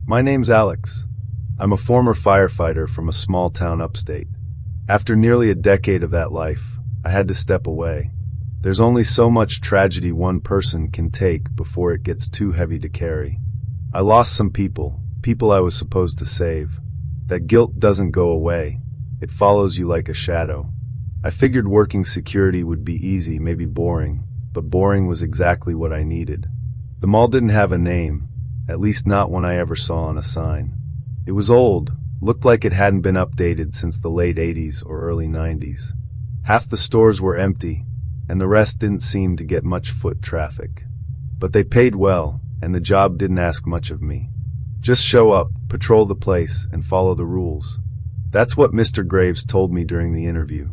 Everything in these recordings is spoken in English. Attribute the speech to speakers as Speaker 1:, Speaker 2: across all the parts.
Speaker 1: My name's Alex. I'm a former firefighter from a small town upstate. After nearly a decade of that life, I had to step away. There's only so much tragedy one person can take before it gets too heavy to carry. I lost some people I was supposed to save. That guilt doesn't go away. It follows you like a shadow. I figured working security would be easy, maybe boring, but boring was exactly what I needed. The mall didn't have a name, at least not one I ever saw on a sign. It was old, looked like it hadn't been updated since the late 80s or early 90s. Half the stores were empty, and the rest didn't seem to get much foot traffic. But they paid well, and the job didn't ask much of me. Just show up, patrol the place, and follow the rules. That's what Mr. Graves told me during the interview.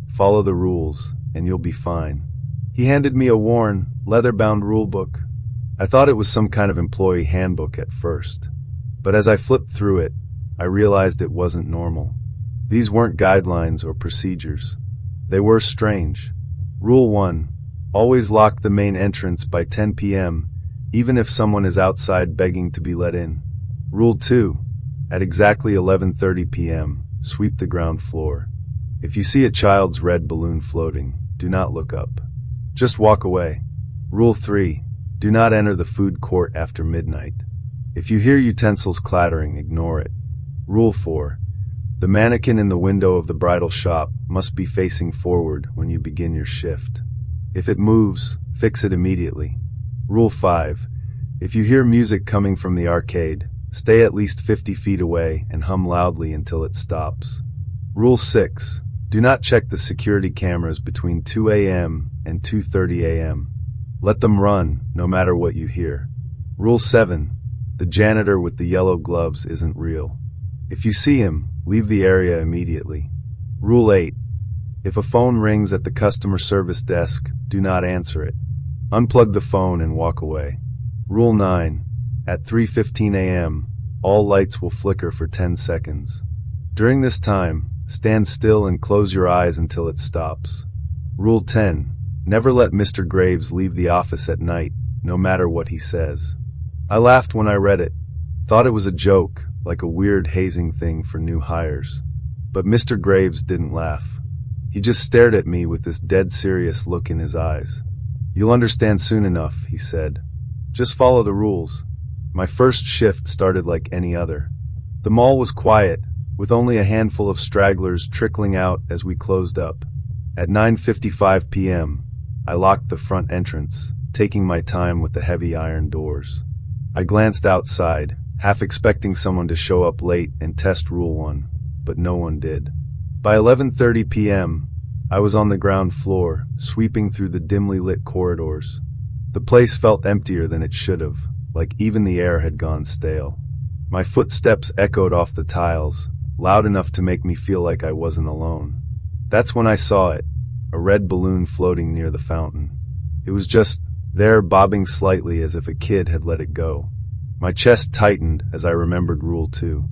Speaker 1: Follow the rules, and you'll be fine. He handed me a worn, leather-bound rulebook. I thought it was some kind of employee handbook at first. But as I flipped through it, I realized it wasn't normal. These weren't guidelines or procedures. They were strange. Rule 1. Always lock the main entrance by 10 p.m., even if someone is outside begging to be let in. Rule 2. At exactly 11:30 p.m., sweep the ground floor. If you see a child's red balloon floating, do not look up. Just walk away. Rule 3. Do not enter the food court after midnight. If you hear utensils clattering, ignore it. Rule 4. The mannequin in the window of the bridal shop must be facing forward when you begin your shift. If it moves, fix it immediately. Rule 5. If you hear music coming from the arcade, stay at least 50 feet away and hum loudly until it stops. Rule 6. Do not check the security cameras between 2 a.m. and 2:30 a.m. Let them run, no matter what you hear. Rule 7. The janitor with the yellow gloves isn't real. If you see him, leave the area immediately. Rule 8. If a phone rings at the customer service desk, do not answer it. Unplug the phone and walk away. Rule 9. At 3:15 a.m., all lights will flicker for 10 seconds. During this time, stand still and close your eyes until it stops. Rule 10. Never let Mr. Graves leave the office at night, no matter what he says. I laughed when I read it. Thought it was a joke, like a weird hazing thing for new hires. But Mr. Graves didn't laugh. He just stared at me with this dead serious look in his eyes. You'll understand soon enough, he said. Just follow the rules. My first shift started like any other. The mall was quiet, with only a handful of stragglers trickling out as we closed up. At 9:55 p.m., I locked the front entrance, taking my time with the heavy iron doors. I glanced outside, half expecting someone to show up late and test Rule 1, but no one did. By 11:30 p.m., I was on the ground floor, sweeping through the dimly lit corridors. The place felt emptier than it should have, like even the air had gone stale. My footsteps echoed off the tiles, loud enough to make me feel like I wasn't alone. That's when I saw it, a red balloon floating near the fountain. It was just there, bobbing slightly as if a kid had let it go. My chest tightened as I remembered Rule 2.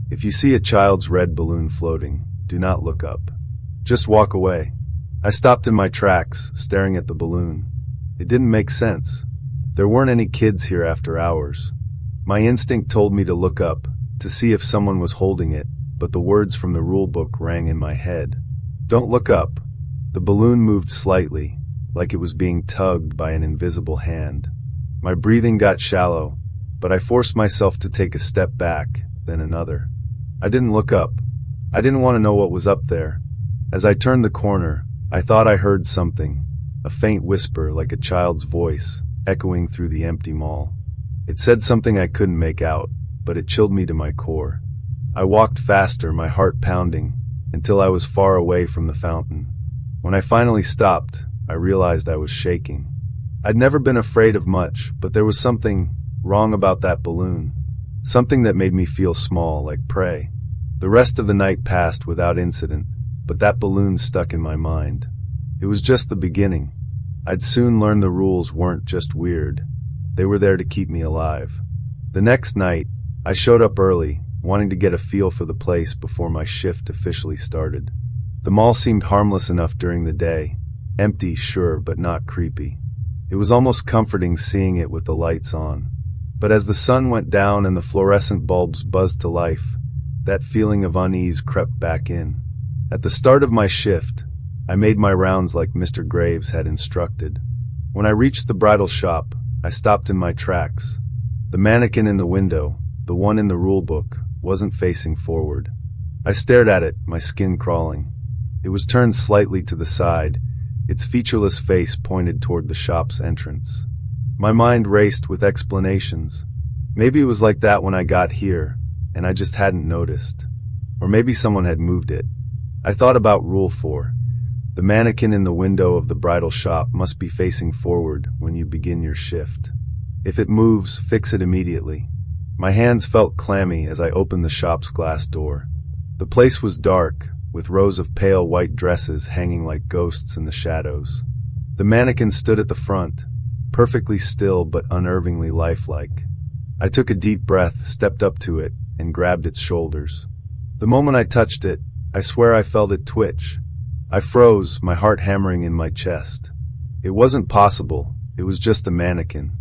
Speaker 1: If you see a child's red balloon floating, do not look up. Just walk away. I stopped in my tracks, staring at the balloon. It didn't make sense. There weren't any kids here after hours. My instinct told me to look up, to see if someone was holding it, but the words from the rule book rang in my head. Don't look up. The balloon moved slightly, like it was being tugged by an invisible hand. My breathing got shallow, but I forced myself to take a step back, then another. I didn't look up. I didn't want to know what was up there. As I turned the corner, I thought I heard something, a faint whisper like a child's voice, echoing through the empty mall. It said something I couldn't make out, but it chilled me to my core. I walked faster, my heart pounding, until I was far away from the fountain. When I finally stopped, I realized I was shaking. I'd never been afraid of much, but there was something wrong about that balloon. Something that made me feel small, like prey. The rest of the night passed without incident, but that balloon stuck in my mind. It was just the beginning. I'd soon learn the rules weren't just weird. They were there to keep me alive. The next night, I showed up early, wanting to get a feel for the place before my shift officially started. The mall seemed harmless enough during the day. Empty, sure, but not creepy. It was almost comforting seeing it with the lights on. But as the sun went down and the fluorescent bulbs buzzed to life, that feeling of unease crept back in. At the start of my shift, I made my rounds like Mr. Graves had instructed. When I reached the bridal shop, I stopped in my tracks. The mannequin in the window, the one in the rulebook, wasn't facing forward. I stared at it, my skin crawling. It was turned slightly to the side, its featureless face pointed toward the shop's entrance. My mind raced with explanations. Maybe it was like that when I got here, and I just hadn't noticed. Or maybe someone had moved it. I thought about Rule 4. The mannequin in the window of the bridal shop must be facing forward when you begin your shift. If it moves, fix it immediately. My hands felt clammy as I opened the shop's glass door. The place was dark, with rows of pale white dresses hanging like ghosts in the shadows. The mannequin stood at the front, perfectly still but unnervingly lifelike. I took a deep breath, stepped up to it, and grabbed its shoulders. The moment I touched it, I swear I felt it twitch. I froze, my heart hammering in my chest. It wasn't possible, it was just a mannequin.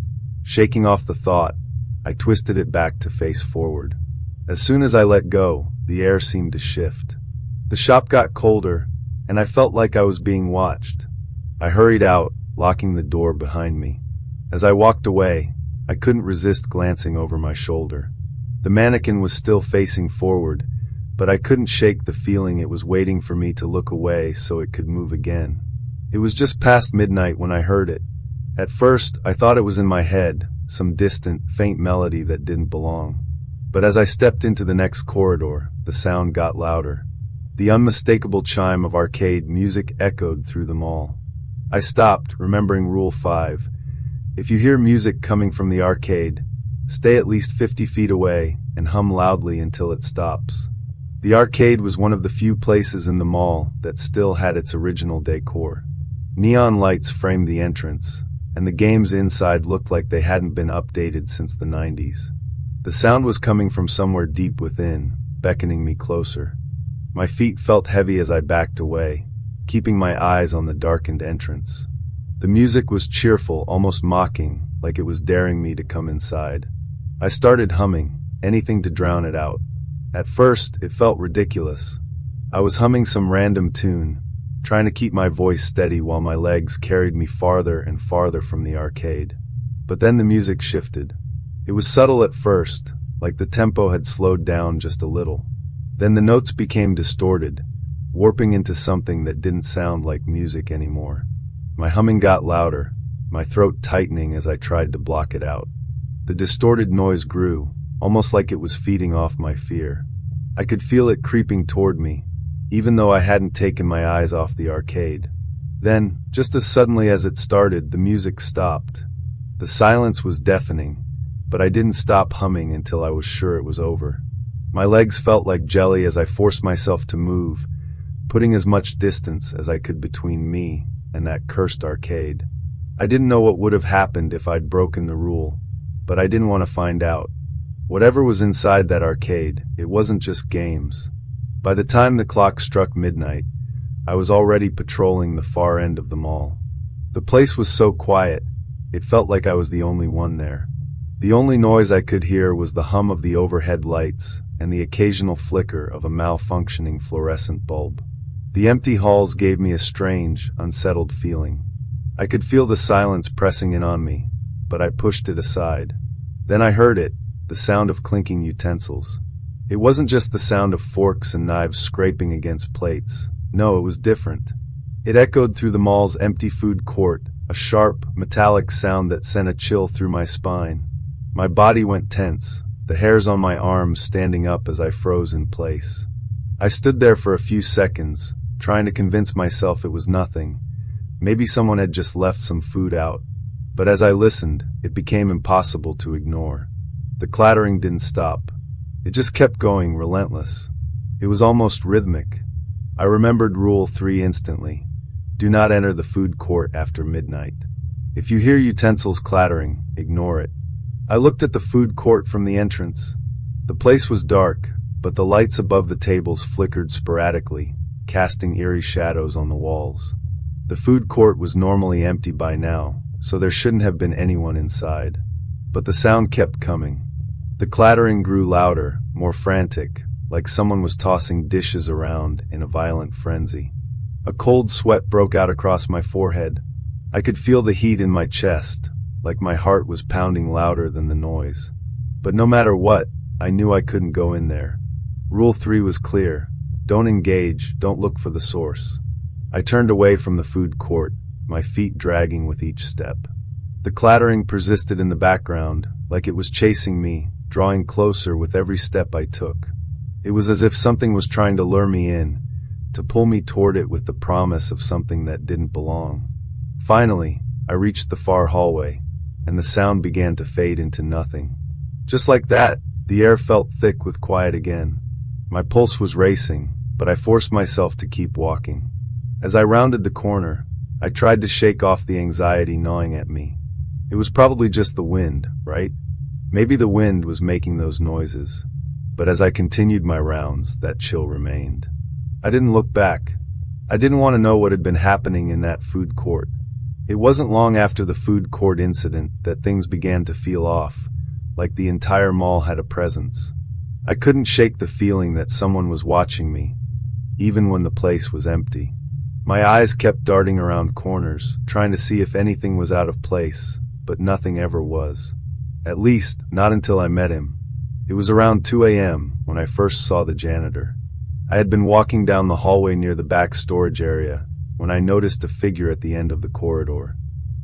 Speaker 1: Shaking off the thought, I twisted it back to face forward. As soon as I let go, the air seemed to shift. The shop got colder, and I felt like I was being watched. I hurried out, locking the door behind me. As I walked away, I couldn't resist glancing over my shoulder. The mannequin was still facing forward, but I couldn't shake the feeling it was waiting for me to look away so it could move again. It was just past midnight when I heard it. At first, I thought it was in my head, some distant, faint melody that didn't belong. But as I stepped into the next corridor, the sound got louder. The unmistakable chime of arcade music echoed through the mall. I stopped, remembering Rule 5. If you hear music coming from the arcade, stay at least 50 feet away and hum loudly until it stops. The arcade was one of the few places in the mall that still had its original decor. Neon lights framed the entrance, and the games inside looked like they hadn't been updated since the 90s. The sound was coming from somewhere deep within, beckoning me closer. My feet felt heavy as I backed away, keeping my eyes on the darkened entrance. The music was cheerful, almost mocking, like it was daring me to come inside. I started humming, anything to drown it out. At first, it felt ridiculous. I was humming some random tune, trying to keep my voice steady while my legs carried me farther and farther from the arcade. But then the music shifted. It was subtle at first, like the tempo had slowed down just a little. Then the notes became distorted, warping into something that didn't sound like music anymore. My humming got louder, my throat tightening as I tried to block it out. The distorted noise grew, almost like it was feeding off my fear. I could feel it creeping toward me, even though I hadn't taken my eyes off the arcade. Then, just as suddenly as it started, the music stopped. The silence was deafening, but I didn't stop humming until I was sure it was over. My legs felt like jelly as I forced myself to move, putting as much distance as I could between me and that cursed arcade. I didn't know what would have happened if I'd broken the rule, but I didn't want to find out. Whatever was inside that arcade, it wasn't just games. By the time the clock struck midnight, I was already patrolling the far end of the mall. The place was so quiet, it felt like I was the only one there. The only noise I could hear was the hum of the overhead lights and the occasional flicker of a malfunctioning fluorescent bulb. The empty halls gave me a strange, unsettled feeling. I could feel the silence pressing in on me, but I pushed it aside. Then I heard it, the sound of clinking utensils. It wasn't just the sound of forks and knives scraping against plates. No, it was different. It echoed through the mall's empty food court, a sharp, metallic sound that sent a chill through my spine. My body went tense, the hairs on my arms standing up as I froze in place. I stood there for a few seconds, trying to convince myself it was nothing. Maybe someone had just left some food out. But as I listened, it became impossible to ignore. The clattering didn't stop. It just kept going, relentless. It was almost rhythmic. I remembered Rule 3 instantly. Do not enter the food court after midnight. If you hear utensils clattering, ignore it. I looked at the food court from the entrance. The place was dark, but the lights above the tables flickered sporadically, casting eerie shadows on the walls. The food court was normally empty by now, so there shouldn't have been anyone inside. but the sound kept coming. The clattering grew louder, more frantic, like someone was tossing dishes around in a violent frenzy. A cold sweat broke out across my forehead. I could feel the heat in my chest, like my heart was pounding louder than the noise. But no matter what, I knew I couldn't go in there. Rule 3 was clear. Don't engage, don't look for the source. I turned away from the food court, my feet dragging with each step. The clattering persisted in the background, like it was chasing me, drawing closer with every step I took. It was as if something was trying to lure me in, to pull me toward it with the promise of something that didn't belong. Finally, I reached the far hallway, and the sound began to fade into nothing. Just like that, the air felt thick with quiet again. My pulse was racing, but I forced myself to keep walking. As I rounded the corner, I tried to shake off the anxiety gnawing at me. It was probably just the wind, right? Maybe the wind was making those noises. But as I continued my rounds, that chill remained. I didn't look back. I didn't want to know what had been happening in that food court. It wasn't long after the food court incident that things began to feel off, like the entire mall had a presence. I couldn't shake the feeling that someone was watching me, even when the place was empty. My eyes kept darting around corners, trying to see if anything was out of place, but nothing ever was. At least, not until I met him. It was around 2 a.m. when I first saw the janitor. I had been walking down the hallway near the back storage area when I noticed a figure at the end of the corridor.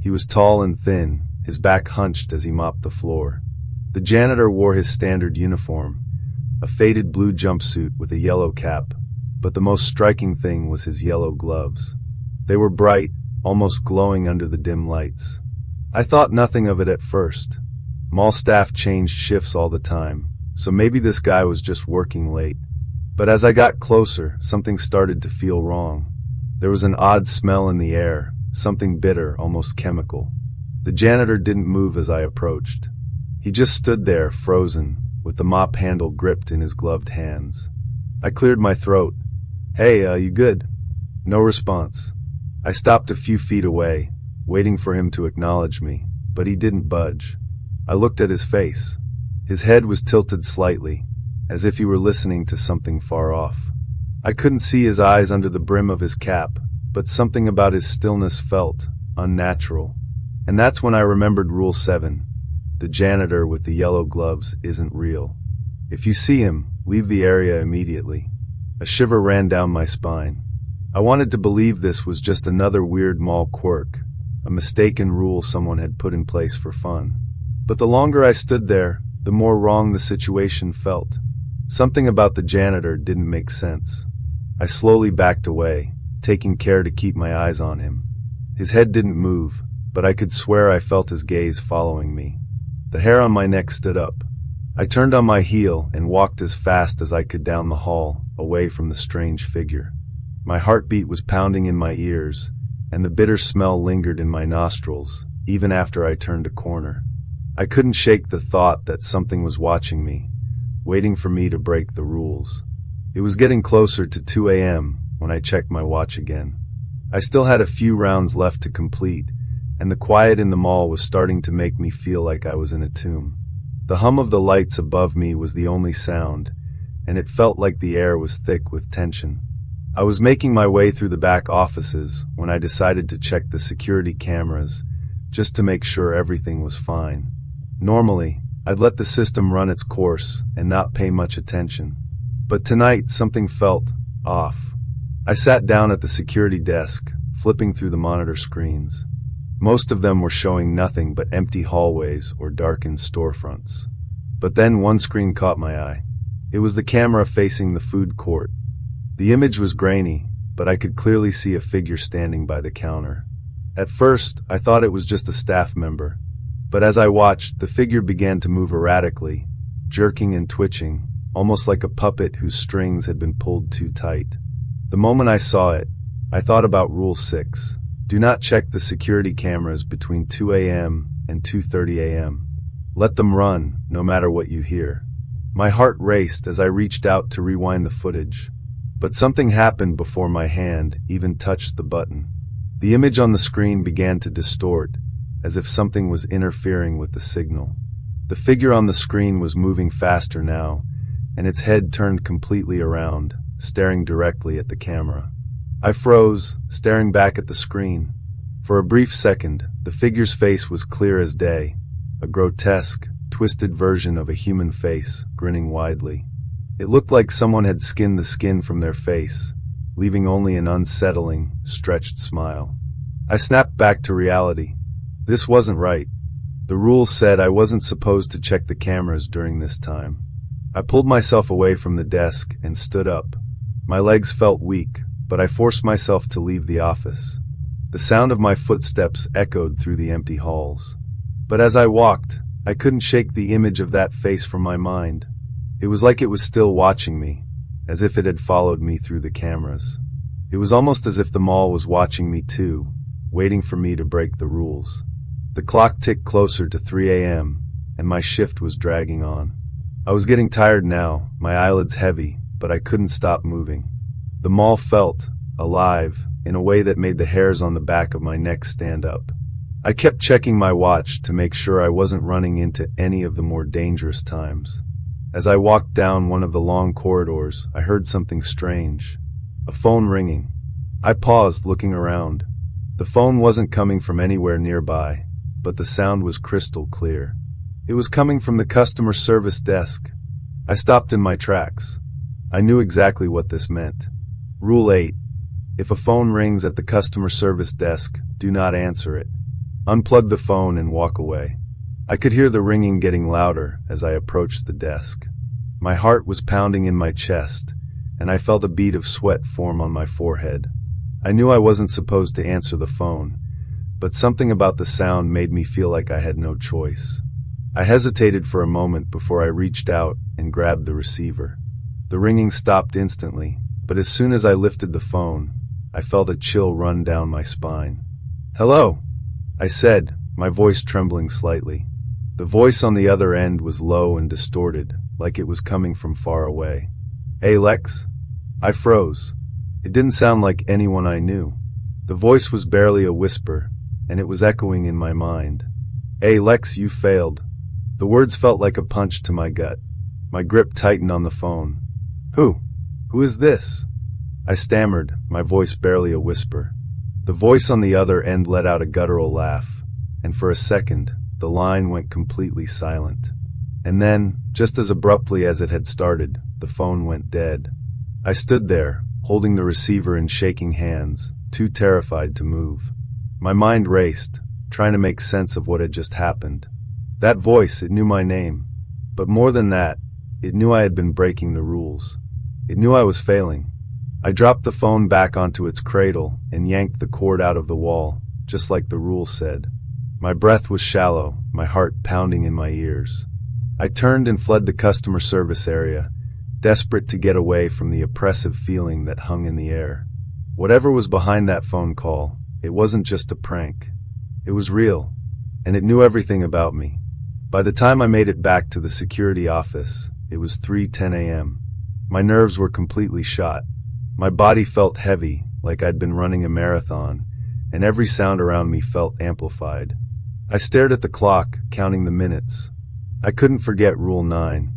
Speaker 1: He was tall and thin, his back hunched as he mopped the floor. The janitor wore his standard uniform, a faded blue jumpsuit with a yellow cap, but the most striking thing was his yellow gloves. They were bright, almost glowing under the dim lights. I thought nothing of it at first. Mall staff changed shifts all the time, so maybe this guy was just working late. But as I got closer, something started to feel wrong. There was an odd smell in the air, something bitter, almost chemical. The janitor didn't move as I approached. He just stood there, frozen, with the mop handle gripped in his gloved hands. I cleared my throat. "Hey, you good?" No response. I stopped a few feet away, waiting for him to acknowledge me, but he didn't budge. I looked at his face. His head was tilted slightly, as if he were listening to something far off. I couldn't see his eyes under the brim of his cap, but something about his stillness felt unnatural. And that's when I remembered Rule 7. The janitor with the yellow gloves isn't real. If you see him, leave the area immediately. A shiver ran down my spine. I wanted to believe this was just another weird mall quirk, a mistaken rule someone had put in place for fun. But the longer I stood there, the more wrong the situation felt. Something about the janitor didn't make sense. I slowly backed away, taking care to keep my eyes on him. His head didn't move, but I could swear I felt his gaze following me. The hair on my neck stood up. I turned on my heel and walked as fast as I could down the hall, away from the strange figure. My heartbeat was pounding in my ears, and the bitter smell lingered in my nostrils, even after I turned a corner. I couldn't shake the thought that something was watching me, waiting for me to break the rules. It was getting closer to 2 a.m. when I checked my watch again. I still had a few rounds left to complete, and the quiet in the mall was starting to make me feel like I was in a tomb. The hum of the lights above me was the only sound, and it felt like the air was thick with tension. I was making my way through the back offices when I decided to check the security cameras, just to make sure everything was fine. Normally, I'd let the system run its course and not pay much attention. But tonight, something felt off. I sat down at the security desk, flipping through the monitor screens. Most of them were showing nothing but empty hallways or darkened storefronts. But then one screen caught my eye. It was the camera facing the food court. The image was grainy, but I could clearly see a figure standing by the counter. At first, I thought it was just a staff member. But as I watched, the figure began to move erratically, jerking and twitching, almost like a puppet whose strings had been pulled too tight. The moment I saw it, I thought about Rule 6. Do not check the security cameras between 2 a.m. and 2:30 a.m. Let them run, no matter what you hear. My heart raced as I reached out to rewind the footage. But something happened before my hand even touched the button. The image on the screen began to distort, as if something was interfering with the signal. The figure on the screen was moving faster now, and its head turned completely around, staring directly at the camera. I froze, staring back at the screen. For a brief second, the figure's face was clear as day, a grotesque, twisted version of a human face, grinning widely. It looked like someone had skinned the skin from their face, leaving only an unsettling, stretched smile. I snapped back to reality. This wasn't right. The rules said I wasn't supposed to check the cameras during this time. I pulled myself away from the desk and stood up. My legs felt weak, but I forced myself to leave the office. The sound of my footsteps echoed through the empty halls. But as I walked, I couldn't shake the image of that face from my mind. It was like it was still watching me, as if it had followed me through the cameras. It was almost as if the mall was watching me too, waiting for me to break the rules. The clock ticked closer to 3 a.m., and my shift was dragging on. I was getting tired now, my eyelids heavy, but I couldn't stop moving. The mall felt alive in a way that made the hairs on the back of my neck stand up. I kept checking my watch to make sure I wasn't running into any of the more dangerous times. As I walked down one of the long corridors, I heard something strange. A phone ringing. I paused, looking around. The phone wasn't coming from anywhere nearby, but the sound was crystal clear. It was coming from the customer service desk. I stopped in my tracks. I knew exactly what this meant. Rule 8. If a phone rings at the customer service desk, do not answer it. Unplug the phone and walk away. I could hear the ringing getting louder as I approached the desk. My heart was pounding in my chest, and I felt a bead of sweat form on my forehead. I knew I wasn't supposed to answer the phone, but something about the sound made me feel like I had no choice. I hesitated for a moment before I reached out and grabbed the receiver. The ringing stopped instantly, but as soon as I lifted the phone, I felt a chill run down my spine. "Hello," I said, my voice trembling slightly. The voice on the other end was low and distorted, like it was coming from far away. "Hey, Lex?" I froze. It didn't sound like anyone I knew. The voice was barely a whisper, and it was echoing in my mind. "Hey, Lex, you failed." The words felt like a punch to my gut. My grip tightened on the phone. Who is this?" I stammered, my voice barely a whisper. The voice on the other end let out a guttural laugh, and for a second, the line went completely silent. And then, just as abruptly as it had started, the phone went dead. I stood there, holding the receiver in shaking hands, too terrified to move. My mind raced, trying to make sense of what had just happened. That voice, it knew my name. But more than that, it knew I had been breaking the rules. It knew I was failing. I dropped the phone back onto its cradle and yanked the cord out of the wall, just like the rule said. My breath was shallow, my heart pounding in my ears. I turned and fled the customer service area, desperate to get away from the oppressive feeling that hung in the air. Whatever was behind that phone call, it wasn't just a prank. It was real, and it knew everything about me. By the time I made it back to the security office, it was 3:10 a.m. My nerves were completely shot. My body felt heavy, like I'd been running a marathon, and every sound around me felt amplified. I stared at the clock, counting the minutes. I couldn't forget Rule 9.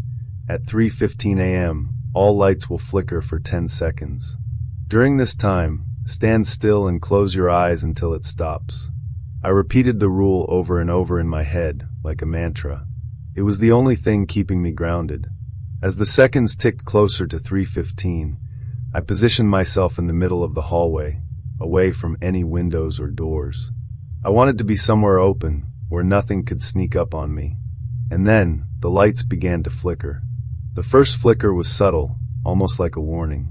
Speaker 1: At 3:15 a.m., all lights will flicker for 10 seconds. During this time, stand still and close your eyes until it stops. I repeated the rule over and over in my head, like a mantra. It was the only thing keeping me grounded. As the seconds ticked closer to 3:15, I positioned myself in the middle of the hallway, away from any windows or doors. I wanted to be somewhere open, where nothing could sneak up on me. And then, the lights began to flicker. The first flicker was subtle, almost like a warning.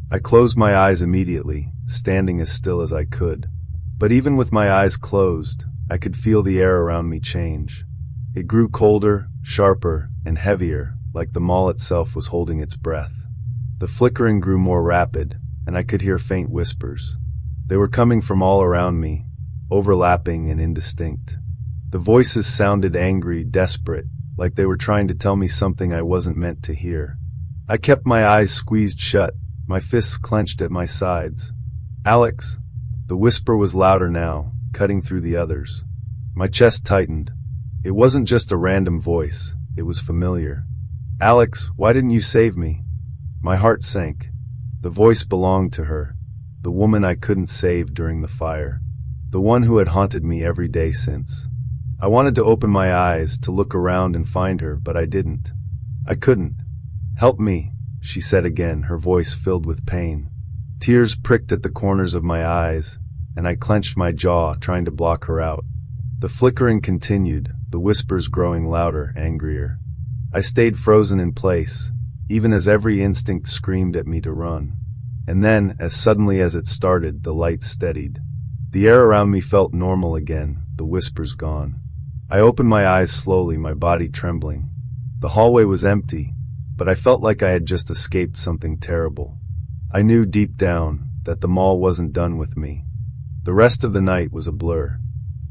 Speaker 1: I closed my eyes immediately, standing as still as I could. But even with my eyes closed, I could feel the air around me change. It grew colder, sharper, and heavier, like the mall itself was holding its breath. The flickering grew more rapid, and I could hear faint whispers. They were coming from all around me, overlapping and indistinct. The voices sounded angry, desperate, like they were trying to tell me something I wasn't meant to hear. I kept my eyes squeezed shut, my fists clenched at my sides. "Alex?" The whisper was louder now, cutting through the others. My chest tightened. It wasn't just a random voice. It was familiar. "Alex, why didn't you save me?" My heart sank. The voice belonged to her, the woman I couldn't save during the fire, the one who had haunted me every day since. I wanted to open my eyes, to look around and find her, but I didn't. I couldn't. "Help me," she said again, her voice filled with pain. Tears pricked at the corners of my eyes, and I clenched my jaw, trying to block her out. The flickering continued, the whispers growing louder, angrier. I stayed frozen in place, even as every instinct screamed at me to run. And then, as suddenly as it started, the light steadied. The air around me felt normal again, the whispers gone. I opened my eyes slowly, my body trembling. The hallway was empty, but I felt like I had just escaped something terrible. I knew deep down that the mall wasn't done with me. The rest of the night was a blur.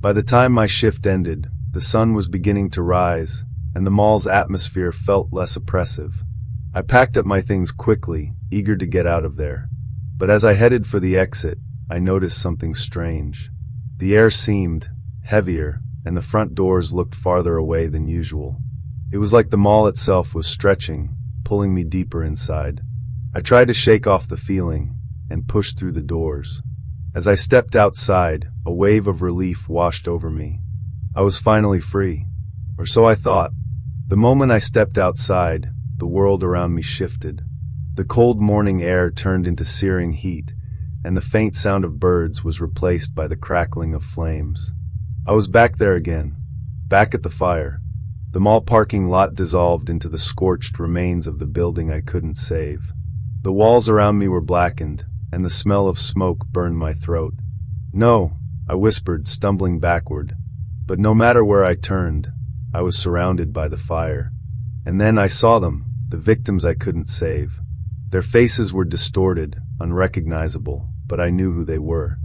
Speaker 1: By the time my shift ended, the sun was beginning to rise, and the mall's atmosphere felt less oppressive. I packed up my things quickly, eager to get out of there. But as I headed for the exit, I noticed something strange. The air seemed heavier, and the front doors looked farther away than usual. It was like the mall itself was stretching, pulling me deeper inside. I tried to shake off the feeling and push through the doors. As I stepped outside, a wave of relief washed over me. I was finally free, or so I thought. The moment I stepped outside, the world around me shifted. The cold morning air turned into searing heat, and the faint sound of birds was replaced by the crackling of flames. I was back there again, back at the fire. The mall parking lot dissolved into the scorched remains of the building I couldn't save. The walls around me were blackened, and the smell of smoke burned my throat. "No," I whispered, stumbling backward. But no matter where I turned, I was surrounded by the fire. And then I saw them, the victims I couldn't save. Their faces were distorted, unrecognizable, but I knew who they were.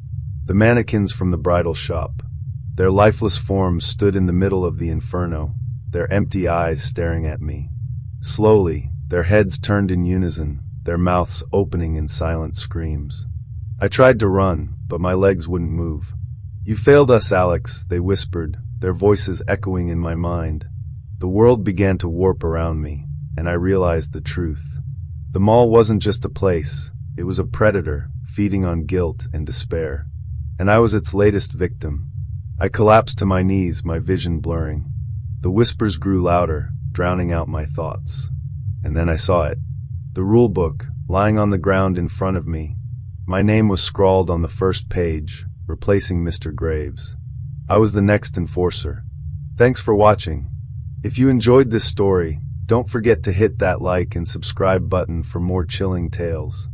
Speaker 1: The mannequins from the bridal shop. Their lifeless forms stood in the middle of the inferno, their empty eyes staring at me. Slowly, their heads turned in unison, their mouths opening in silent screams. I tried to run, but my legs wouldn't move. "You failed us, Alex," they whispered, their voices echoing in my mind. The world began to warp around me, and I realized the truth. The mall wasn't just a place, it was a predator, feeding on guilt and despair. And I was its latest victim. I collapsed to my knees, my vision blurring. The whispers grew louder, drowning out my thoughts. And then I saw it. The rule book, lying on the ground in front of me. My name was scrawled on the first page, replacing Mr. Graves. I was the next enforcer. Thanks for watching. If you enjoyed this story, don't forget to hit that like and subscribe button for more chilling tales.